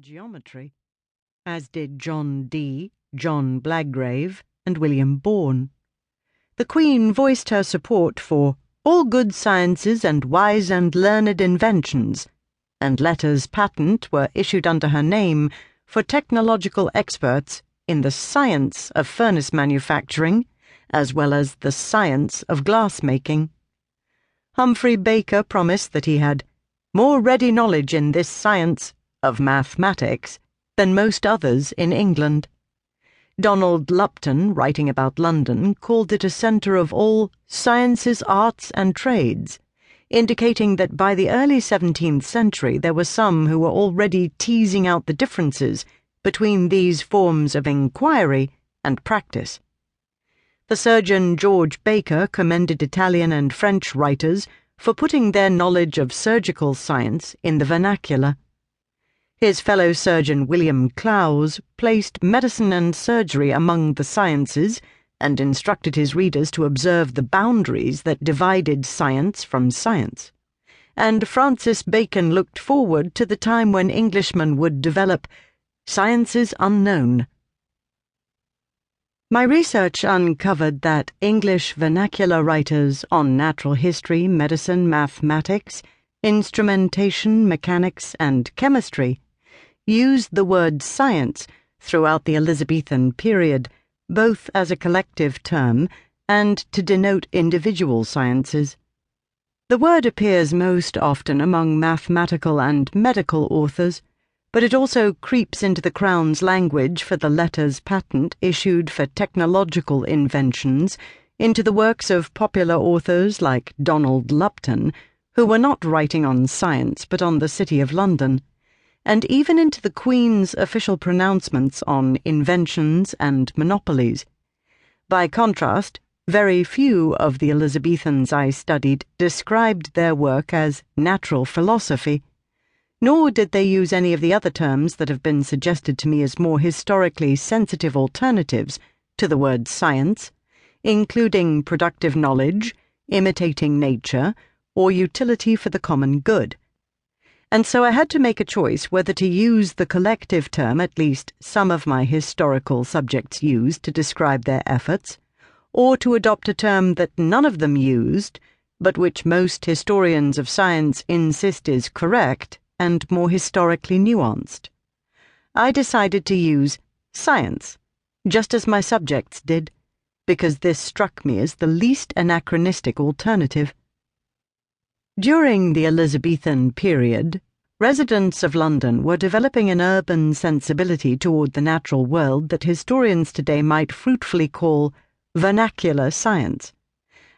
and geometry, as did John Dee, John Blagrave, and William Bourne. The Queen voiced her support for all good sciences and wise and learned inventions, and letters patent were issued under her name for technological experts in the science of furnace manufacturing, as well as the science of glass-making. Humphrey Baker promised that he had more ready knowledge in this science of mathematics than most others in England. Donald Lupton, writing about London, called it a centre of all sciences, arts, and trades, indicating that by the early 17th century there were some who were already teasing out the differences between these forms of inquiry and practice. The surgeon George Baker commended Italian and French writers for putting their knowledge of surgical science in the vernacular. His fellow surgeon William Clowes placed medicine and surgery among the sciences and instructed his readers to observe the boundaries that divided science from science. And Francis Bacon looked forward to the time when Englishmen would develop sciences unknown. My research uncovered that English vernacular writers on natural history, medicine, mathematics, instrumentation, mechanics, and chemistry used the word science throughout the Elizabethan period, both as a collective term and to denote individual sciences. The word appears most often among mathematical and medical authors, but it also creeps into the Crown's language for the letters patent issued for technological inventions, into the works of popular authors like Donald Lupton, who were not writing on science but on the City of London, and even into the Queen's official pronouncements on inventions and monopolies. By contrast, very few of the Elizabethans I studied described their work as natural philosophy, nor did they use any of the other terms that have been suggested to me as more historically sensitive alternatives to the word science, including productive knowledge, imitating nature, or utility for the common good. And so I had to make a choice whether to use the collective term at least some of my historical subjects used to describe their efforts, or to adopt a term that none of them used, but which most historians of science insist is correct and more historically nuanced. I decided to use science, just as my subjects did, because this struck me as the least anachronistic alternative. During the Elizabethan period, residents of London were developing an urban sensibility toward the natural world that historians today might fruitfully call vernacular science.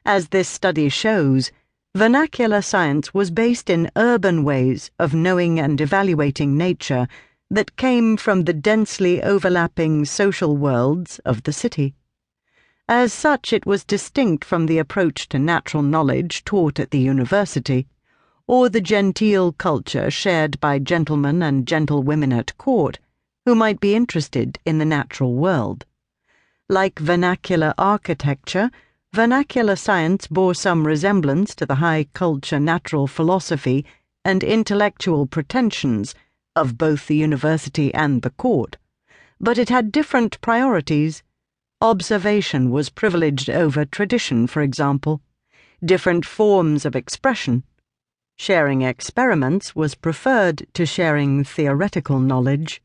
As this study shows, vernacular science was based in urban ways of knowing and evaluating nature that came from the densely overlapping social worlds of the city. As such, it was distinct from the approach to natural knowledge taught at the university, or the genteel culture shared by gentlemen and gentlewomen at court who might be interested in the natural world. Like vernacular architecture, vernacular science bore some resemblance to the high culture natural philosophy and intellectual pretensions of both the university and the court, but it had different priorities. Observation was privileged over tradition, for example, different forms of expression. Sharing experiments was preferred to sharing theoretical knowledge,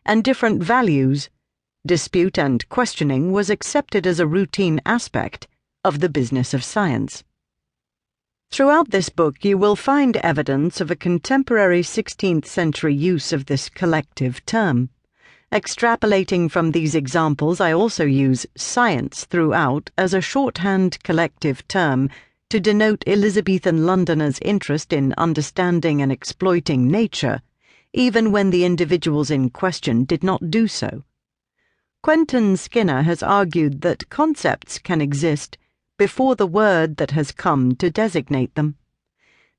and different values. Dispute and questioning was accepted as a routine aspect of the business of science. Throughout this book you will find evidence of a contemporary 16th century use of this collective term. Extrapolating from these examples, I also use science throughout as a shorthand collective term to denote Elizabethan Londoners' interest in understanding and exploiting nature, even when the individuals in question did not do so. Quentin Skinner has argued that concepts can exist before the word that has come to designate them.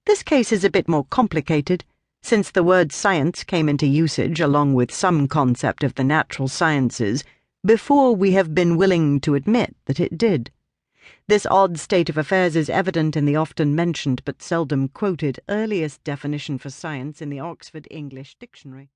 This case is a bit more complicated, since the word science came into usage along with some concept of the natural sciences before we have been willing to admit that it did. This odd state of affairs is evident in the often mentioned but seldom quoted earliest definition for science in the Oxford English Dictionary.